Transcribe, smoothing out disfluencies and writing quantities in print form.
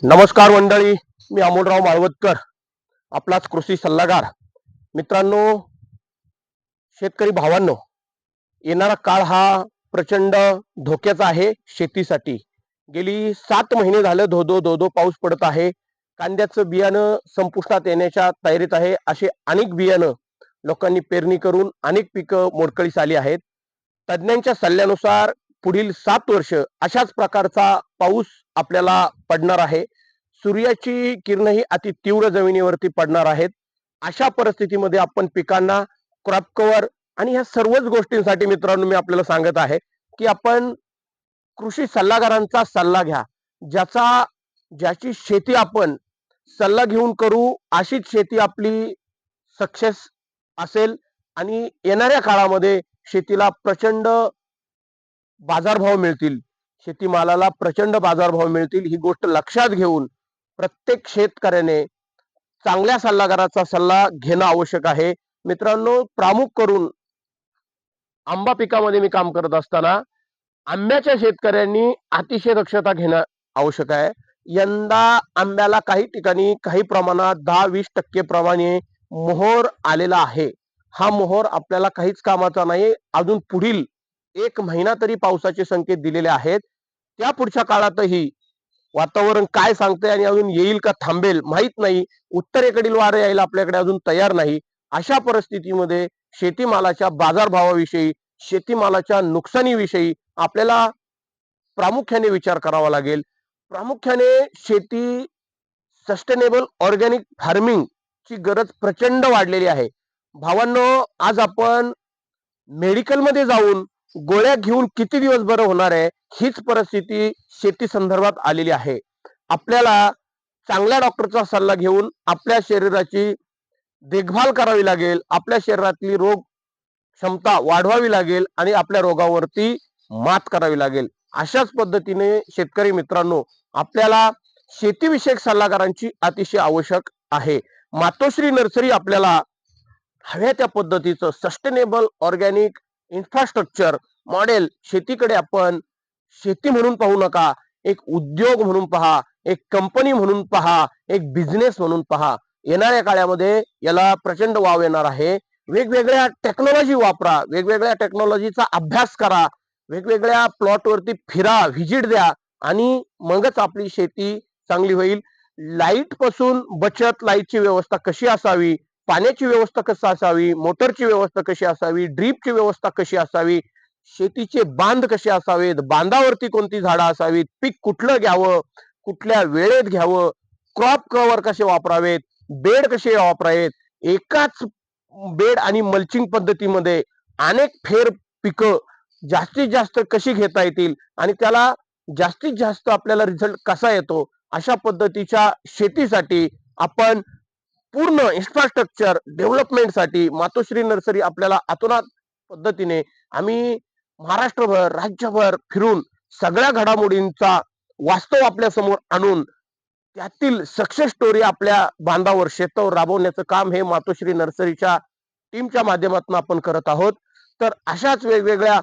नमस्कार मंडळी, मी अमोलराव माळवतकर, आपलाच कृषी सल्लागार. मित्रांनो, शेतकरी भावांनो, येणारा काळ हा प्रचंड धोक्याचा आहे शेतीसाठी. गेली 7 महिने झालं धो धो पाऊस पडत आहे. कांद्याचं बियाणं संपुष्टात येण्याच्या तयारीत आहे. असे अनेक बियाणं लोकांनी पेरणी करून अनेक पिकं मोडकळीस आली आहेत. तज्ज्ञांच्या सल्ल्यानुसार पुढील 7 वर्ष अशाच प्रकारचा पाऊस आपल्याला पडणार आहे. सूर्याची किरणही अति तीव्र जमिनीवरती पडणार आहेत. अशा परिस्थितीमध्ये आपण पिकांना क्रॉप कव्हर आणि ह्या सर्वच गोष्टींसाठी मित्रांनो मी आपल्याला सांगत आहे की आपण कृषी सल्लागारांचा सल्ला घ्या. ज्याची शेती आपण सल्ला घेऊन करू, अशीच शेती आपली सक्सेस असेल आणि येणाऱ्या काळामध्ये शेतीला प्रचंड बाजारभाव मिळतील. शेतीमालाला प्रचंड बाजारभाव मिळतील. ही गोष्ट लक्षात घेऊन प्रत्येक शेतकऱ्याने चांगल्या सल्लागाराचा सल्ला घेणं आवश्यक आहे. मित्रांनो, प्रामुख करून आंबा पिकामध्ये मी काम करत असताना आंब्याच्या शेतकऱ्यांनी अतिशय दक्षता घेणं आवश्यक आहे. यंदा आंब्याला काही ठिकाणी काही प्रमाणात 10-20% प्रमाणे मोहर आलेला आहे. हा मोहर आपल्याला काहीच कामाचा नाही. अजून पुढील 1 महिना तरी पावसाचे संकेत दिलेले आहेत. त्या पुढच्या काळातही वातावरण काय सांगते आणि अजून येईल का थांबेल माहित नाही. उत्तरेकडील वारे यायला आपल्याकडे अजून तयार नाही. अशा परिस्थितीमध्ये शेतीमालाच्या बाजारभावाविषयी, शेतीमालाच्या नुकसानीविषयी आपल्याला प्रामुख्याने विचार करावा लागेल. प्रामुख्याने शेती सस्टेनेबल ऑर्गॅनिक फार्मिंग ची गरज प्रचंड वाढलेली आहे. भावांनो, आज आपण मेडिकलमध्ये जाऊन गोळ्या घेऊन किती दिवस बरं होणार आहे, हीच परिस्थिती शेती संदर्भात आलेली आहे. आपल्याला चांगल्या डॉक्टरचा सल्ला घेऊन आपल्या शरीराची देखभाल करावी लागेल. आपल्या शरीरातली रोग क्षमता वाढवावी लागेल आणि आपल्या रोगावरती मात करावी लागेल. अशाच पद्धतीने शेतकरी मित्रांनो, आपल्याला शेतीविषयक सल्लागारांची अतिशय आवश्यक आहे. मातोश्री नर्सरी आपल्याला हव्या त्या पद्धतीचं सस्टेनेबल ऑर्गॅनिक इन्फ्रास्ट्रक्चर मॉडेल, शेतीकडे आपण शेती म्हणून पाहू नका, एक उद्योग म्हणून पहा, एक कंपनी म्हणून पहा, एक बिझनेस म्हणून पहा. येणाऱ्या काळामध्ये याला प्रचंड वाव येणार आहे. वेगवेगळ्या टेक्नॉलॉजी वापरा, वेगवेगळ्या टेक्नॉलॉजीचा अभ्यास करा, वेगवेगळ्या प्लॉटवरती फिरा, व्हिजिट द्या आणि मगच आपली शेती चांगली होईल. लाईट पासून बचत, लाईटची व्यवस्था कशी असावी, पाण्याची व्यवस्था कशी असावी, मोटरची व्यवस्था कशी असावी, ड्रीपची व्यवस्था कशी असावी, शेतीचे बांध कसे असावेत, बांधावरती कोणती झाडं असावीत, पीक कुठलं घ्यावं, कुठल्या वेळेत घ्यावं, क्रॉप कव्हर कसे वापरावेत, बेड कसे वापरावेत, एकाच बेड आणि मल्चिंग पद्धतीमध्ये अनेक फेर पिकं जास्तीत जास्त कशी घेता येतील आणि त्याला जास्तीत जास्त आपल्याला रिझल्ट कसा येतो, अशा पद्धतीच्या शेतीसाठी आपण पूर्ण इन्फ्रास्ट्रक्चर डेव्हलपमेंटसाठी मातोश्री नर्सरी आपल्याला अतोनात पद्धतीने आम्ही महाराष्ट्रभर, राज्यभर फिरून सगळ्या घडामोडींचा वास्तव आपल्या समोर आणून त्यातील सक्सेस स्टोरी आपल्या बांधावर, शेतावर राबवण्याचं काम हे मातोश्री नर्सरीच्या टीमच्या माध्यमातून आपण करत आहोत. तर अशाच वेगवेगळ्या